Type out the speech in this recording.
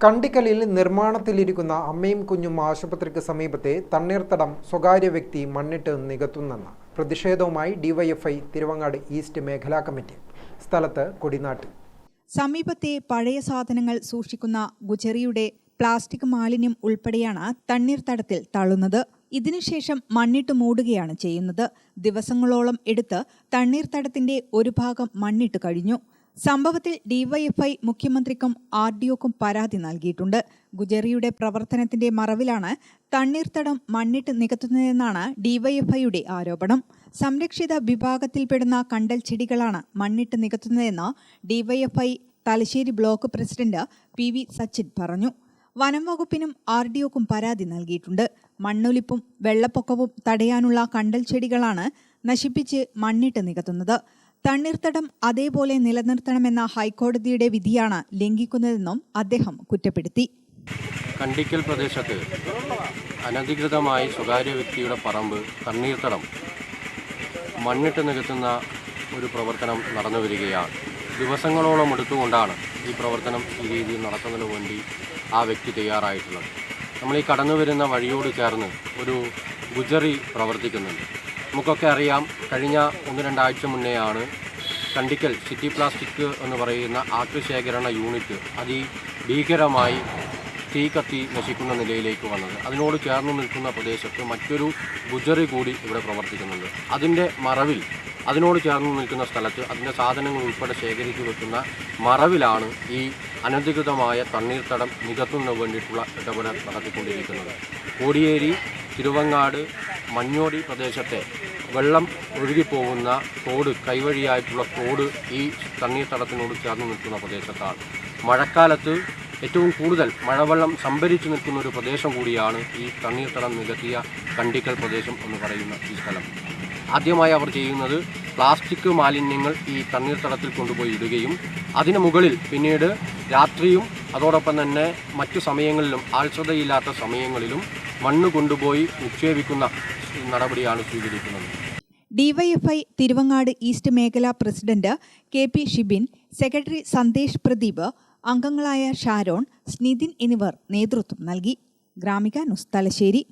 കണ്ടിക്കലിൽ നിർമ്മാണത്തിലിരിക്കുന്ന അമ്മയും കുഞ്ഞും ആശുപത്രിക്ക് സമീപത്തെ തണ്ണീർത്തടം സ്വകാര്യ വ്യക്തി മണ്ണിട്ട് നികത്തുന്നെന്ന് പ്രതിഷേധവുമായി ഡിവൈഎഫ്ഐ തിരുവങ്ങാട് ഈസ്റ്റ് മേഖലാ കമ്മിറ്റി സ്ഥലത്ത് കൊടിനാട്ടി. സമീപത്തെ പഴയ സാധനങ്ങൾ സൂക്ഷിക്കുന്ന ഗുജറിയുടെ പ്ലാസ്റ്റിക് മാലിന്യം ഉൾപ്പെടെയാണ് തണ്ണീർത്തടത്തിൽ തള്ളുന്നത്. ഇതിനുശേഷം മണ്ണിട്ട് മൂടുകയാണ് ചെയ്യുന്നത്. ദിവസങ്ങളോളം എടുത്ത് തണ്ണീർത്തടത്തിന്റെ ഒരു ഭാഗം മണ്ണിട്ട് കഴിഞ്ഞു. സംഭവത്തിൽ ഡിവൈഎഫ്ഐ മുഖ്യമന്ത്രിക്കും ആർഡിഒക്കും പരാതി നൽകിയിട്ടുണ്ട്. ഗുജറിയുടെ പ്രവർത്തനത്തിന്റെ മറവിലാണ് തണ്ണീർത്തടം മണ്ണിട്ട് നികത്തുന്നതെന്നാണ് ഡിവൈഎഫ്ഐയുടെ ആരോപണം. സംരക്ഷിത വിഭാഗത്തിൽപ്പെടുന്ന കണ്ടൽ ചെടികളാണ് മണ്ണിട്ട് നികത്തുന്നതെന്ന് DYFI Thalassery block president P V. Sachin പറഞ്ഞു. വനം വകുപ്പിനും ആർഡിഒക്കും പരാതി നൽകിയിട്ടുണ്ട്. മണ്ണൊലിപ്പും വെള്ളപ്പൊക്കവും തടയാനുള്ള കണ്ടൽ ചെടികളാണ് നശിപ്പിച്ച് മണ്ണിട്ട് നികത്തുന്നത്. തണ്ണീർത്തടം അതേപോലെ നിലനിർത്തണമെന്ന ഹൈക്കോടതിയുടെ വിധിയാണ് ലംഘിക്കുന്നതെന്നും അദ്ദേഹം കുറ്റപ്പെടുത്തി. കണ്ടിക്കൽ പ്രദേശത്ത് അനധികൃതമായി സ്വകാര്യ വ്യക്തിയുടെ പറമ്പ് തണ്ണീർത്തടം മണ്ണിട്ട് നികത്തുന്ന ഒരു പ്രവർത്തനം നടന്നു വരികയാണ്. ദിവസങ്ങളോളം എടുത്തുകൊണ്ടാണ് ഈ പ്രവർത്തനം ഈ രീതിയിൽ നടത്തുന്നതിന് വേണ്ടി ആ വ്യക്തി തയ്യാറായിട്ടുള്ളത്. നമ്മൾ ഈ കടന്നു വരുന്ന വഴിയോട് ചേർന്ന് ഒരു ഗുജറി പ്രവർത്തിക്കുന്നുണ്ട്. നമുക്കൊക്കെ അറിയാം, കഴിഞ്ഞ 1-2 ആഴ്ച മുന്നെയാണ് കണ്ടിക്കൽ സിറ്റി പ്ലാസ്റ്റിക് എന്ന് പറയുന്ന ആക്രിശേഖരണ യൂണിറ്റ് അതിഭീകരമായി തീ കത്തി നശിക്കുന്ന നിലയിലേക്ക് വന്നത്. അതിനോട് ചേർന്ന് നിൽക്കുന്ന പ്രദേശത്ത് മറ്റൊരു ഗുജറി കൂടി ഇവിടെ പ്രവർത്തിക്കുന്നുണ്ട്. അതിൻ്റെ മറവിൽ, അതിനോട് ചേർന്ന് നിൽക്കുന്ന സ്ഥലത്ത് അതിൻ്റെ സാധനങ്ങൾ ഉൾപ്പെടെ ശേഖരിച്ചു വെക്കുന്ന മറവിലാണ് ഈ അനധികൃതമായ തണ്ണീർത്തടം നികത്തുന്നതിന് വേണ്ടിയിട്ടുള്ള ഇടപെടൽ നടത്തിക്കൊണ്ടിരിക്കുന്നത്. കോടിയേരി, തിരുവങ്ങാട്, മഞ്ഞോടി പ്രദേശത്തെ വെള്ളം ഒഴുകിപ്പോകുന്ന തോട്, കൈവഴിയായിട്ടുള്ള തോട് ഈ തണ്ണീർത്തടത്തിനോട് ചേർന്ന് നിൽക്കുന്ന പ്രദേശത്താണ്. മഴക്കാലത്ത് ഏറ്റവും കൂടുതൽ മഴവെള്ളം സംഭരിച്ചു നിൽക്കുന്ന ഒരു പ്രദേശം കൂടിയാണ് ഈ തണ്ണീർത്തടം നികത്തിയ കണ്ടിക്കൽ പ്രദേശം എന്ന് പറയുന്ന ഈ സ്ഥലം. ആദ്യമായി അവർ ചെയ്യുന്നത് പ്ലാസ്റ്റിക് മാലിന്യങ്ങൾ ഈ തണ്ണീർത്തടത്തിൽ കൊണ്ടുപോയി ഇടുകയും അതിന് മുകളിൽ പിന്നീട് രാത്രിയും അതോടൊപ്പം തന്നെ മറ്റു സമയങ്ങളിലും ആൾശ്രദ്ധയില്ലാത്ത സമയങ്ങളിലും മണ്ണ് കൊണ്ടുപോയി നിക്ഷേപിക്കുന്ന നടപടിയാണ് സ്വീകരിക്കുന്നത്. ഡിവൈഎഫ്ഐ തിരുവങ്ങാട് ഈസ്റ്റ് മേഖലാ president K P. Shibin, secretary Sandesh Pradeep, അംഗങ്ങളായ ഷാരോൺ, സ്നിതിൻ എന്നിവർ നേതൃത്വം നൽകി. ഗ്രാമിക ന്യൂസ്, തലശ്ശേരി.